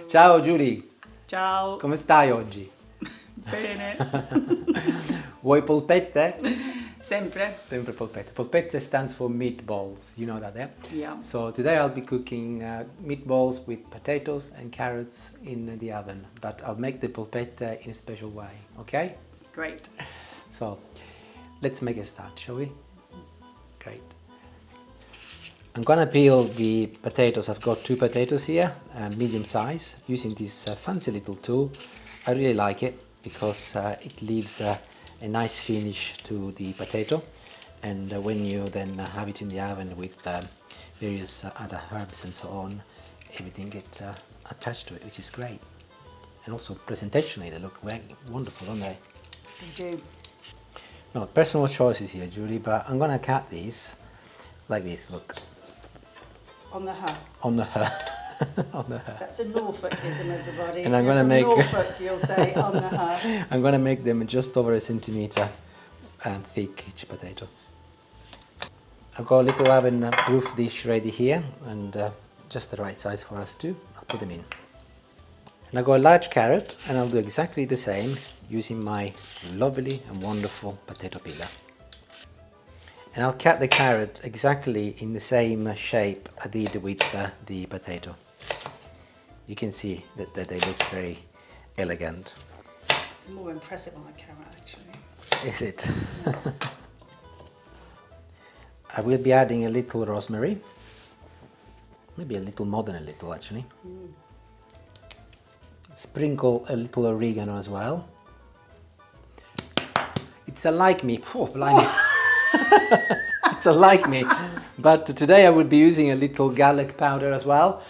Ciao Julie, Ciao. come stai oggi? Bene. Vuoi polpette? Sempre? Sempre polpette. Polpette stands for meatballs, you know that, eh? Yeah. So today I'll be cooking meatballs with potatoes and carrots in the oven, but I'll make the polpette in a special way, okay? Great. So let's make a start, shall we? Great. I'm gonna peel the potatoes. I've got 2 potatoes here, medium size, using this fancy little tool. I really like it because it leaves a nice finish to the potato, and when you then have it in the oven with various other herbs and so on, everything gets attached to it, which is great. And also presentationally they look very wonderful, don't they? They do. No, personal choices here, Julie, but I'm gonna cut these like this, look. On the her. On the her. On the her. That's a Norfolkism, everybody. And I'm If you're gonna from make Norfolk, you'll say on the her. I'm gonna make them just over a centimeter thick, each potato. I've got a little oven proof dish ready here, and just the right size for us too. I'll put them in. And I've got a large carrot, and I'll do exactly the same using my lovely and wonderful potato peeler. And I'll cut the carrot exactly in the same shape I did with the potato. You can see that they look very elegant. It's more impressive on a carrot, actually. Is it? Yeah. I will be adding a little rosemary. Maybe a little more than a little, actually. Sprinkle a little oregano as well. It's a like me. Oh, blimey. It's a like me. But today I will be using a little garlic powder as well.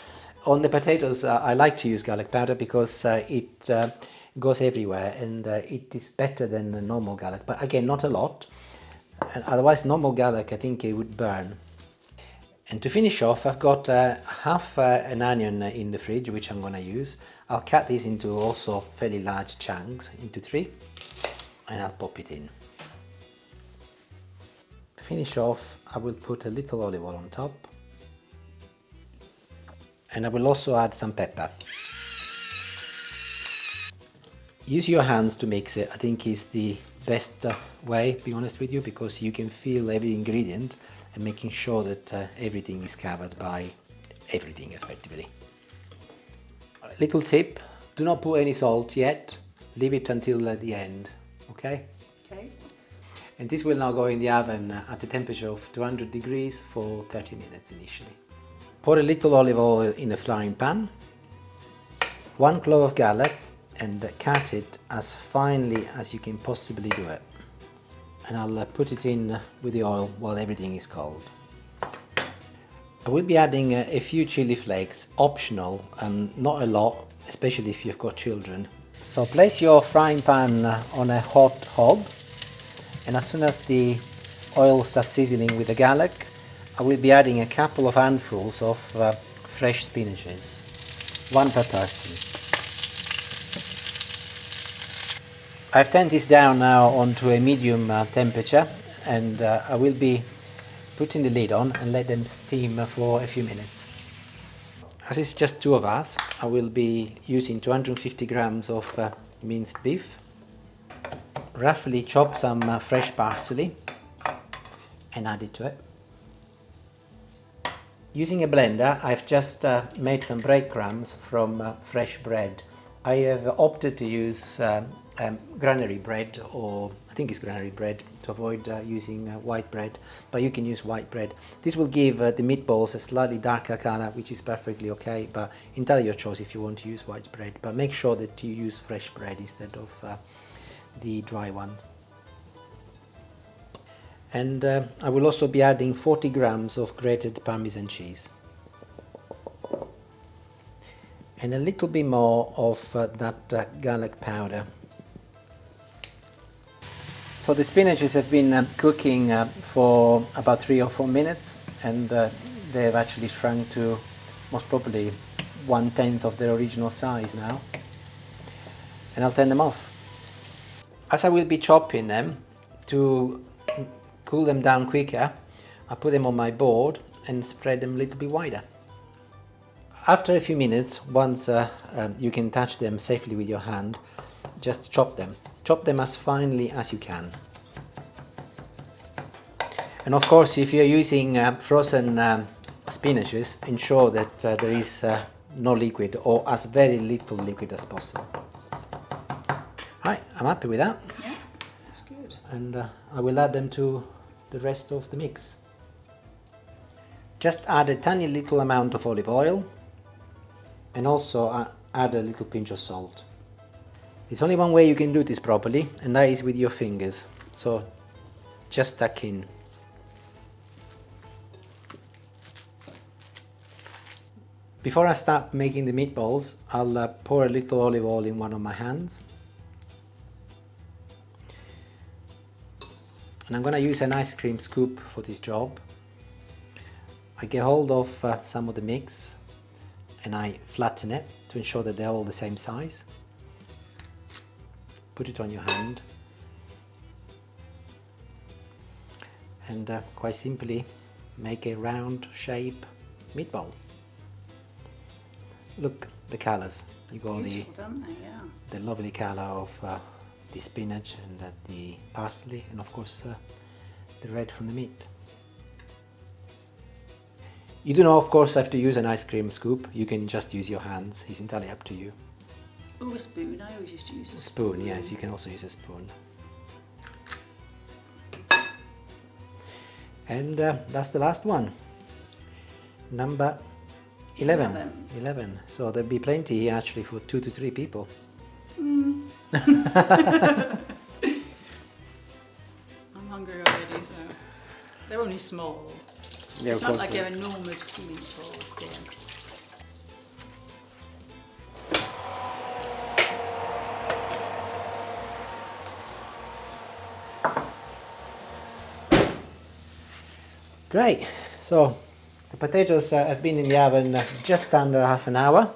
On the potatoes, I like to use garlic powder because it goes everywhere, and it is better than the normal garlic. But again, not a lot. And otherwise, normal garlic, I think it would burn. And to finish off, I've got half an onion in the fridge, which I'm going to use. I'll cut these into also fairly large chunks, into 3, and I'll pop it in. To finish off, I will put a little olive oil on top, and I will also add some pepper. Use your hands to mix it. I think is the best way, to be honest with you, because you can feel every ingredient and making sure that everything is covered by everything effectively. Little tip, do not put any salt yet, leave it until the end, okay? Okay. And this will now go in the oven at a temperature of 200 degrees for 30 minutes initially. Pour a little olive oil in a frying pan, 1 clove of garlic, and cut it as finely as you can possibly do it. And I'll put it in with the oil while everything is cold. I will be adding a few chili flakes, optional, and not a lot, especially if you've got children. So place your frying pan on a hot hob, and as soon as the oil starts sizzling with the garlic, I will be adding a couple of handfuls of fresh spinaches, 1 per person. I've turned this down now onto a medium temperature, and I will be putting the lid on and let them steam for a few minutes. As it's just 2 of us, I will be using 250 grams of minced beef, roughly chop some fresh parsley and add it to it. Using a blender, I've just made some breadcrumbs from fresh bread. I have opted to use granary bread, or I think it's granary bread, to avoid using white bread, but you can use white bread. This will give the meatballs a slightly darker color, which is perfectly okay, but entirely your choice if you want to use white bread. But make sure that you use fresh bread instead of the dry ones. And I will also be adding 40 grams of grated Parmesan cheese. And a little bit more of that garlic powder. So the spinaches have been cooking for about 3 or 4 minutes, and they've actually shrunk to most probably 1/10 of their original size now. And I'll turn them off. As I will be chopping them, to cool them down quicker, I put them on my board and spread them a little bit wider. After a few minutes, once you can touch them safely with your hand, just chop them. Chop them as finely as you can. And of course, if you're using frozen spinaches, ensure that there is no liquid or as very little liquid as possible. Right, I'm happy with that. Yeah, that's good. And I will add them to the rest of the mix. Just add a tiny little amount of olive oil and also add a little pinch of salt. There's only one way you can do this properly, and that is with your fingers. So just tuck in. Before I start making the meatballs, I'll pour a little olive oil in one of my hands. And I'm going to use an ice cream scoop for this job. I get hold of some of the mix and I flatten it to ensure that they're all the same size. Put it on your hand and quite simply make a round shape meatball. Look, the colours. You got Beautiful, don't they? Yeah. the lovely colour of the spinach and the parsley, and of course the red from the meat. You do not, of course, have to use an ice cream scoop. You can just use your hands. It's entirely up to you. Or a spoon. I always used to use a Spoon, yes, you can also use a spoon. And that's the last one. Number 11. 11. So there'll be plenty here actually for 2 to 3 people. I'm hungry already, so they're only small. Yeah, It's of not course, like yeah. they're enormous meatballs, dear. Great. So the potatoes have been in the oven just under half an hour.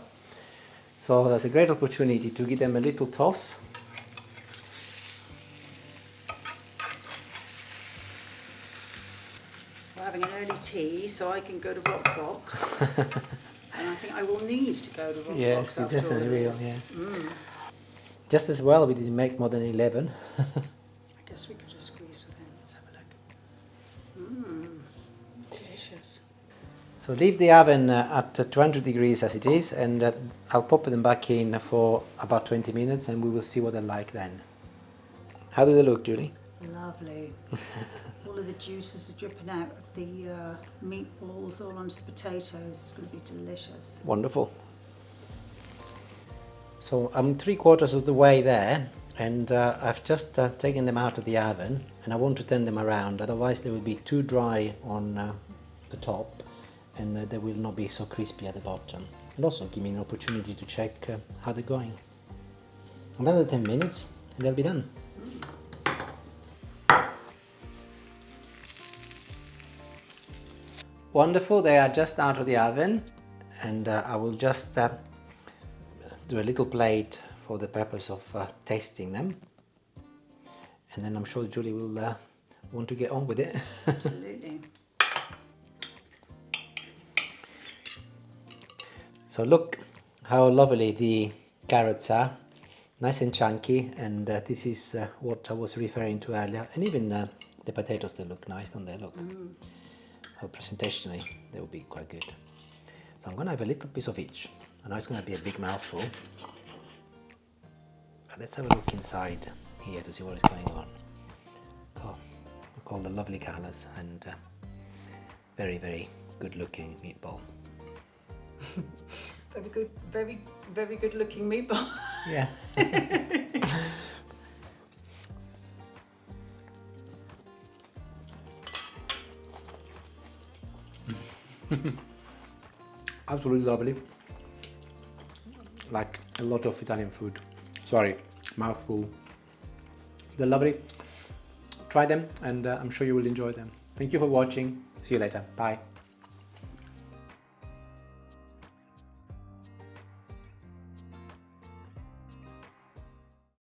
So that's a great opportunity to give them a little toss. We're having an early tea, so I can go to Rockbox. And I think I will need to go to Rockbox Yes, you after all definitely of will, this. yes. Just as well we didn't make more than 11. I guess we could just squeeze it in. Let's have a look. Delicious. So leave the oven at 200 degrees as it is, and I'll pop them back in for about 20 minutes and we will see what they're like then. How do they look, Julie? Lovely. All of the juices are dripping out of the meatballs all onto the potatoes. It's going to be delicious. Wonderful. So I'm 3/4 of the way there, and I've just taken them out of the oven, and I want to turn them around, otherwise they will be too dry on the top and they will not be so crispy at the bottom. And also give me an opportunity to check how they're going. Another 10 minutes and they'll be done. Wonderful, they are just out of the oven, and I will just do a little plate for the purpose of tasting them, and then I'm sure Julie will want to get on with it. Absolutely. So look how lovely the carrots are, nice and chunky, and this is what I was referring to earlier, and even the potatoes, they look nice, don't they? Look. So presentationally they will be quite good. So I'm going to have a little piece of each. I know it's going to be a big mouthful, but let's have a look inside here to see what is going on. Oh, look all the lovely colours and very, very good looking meatball. Very good, very good looking meatball. Yeah. Absolutely lovely. Like a lot of Italian food. Sorry, mouthful. They're lovely. Try them and I'm sure you will enjoy them. Thank you for watching. See you later. Bye.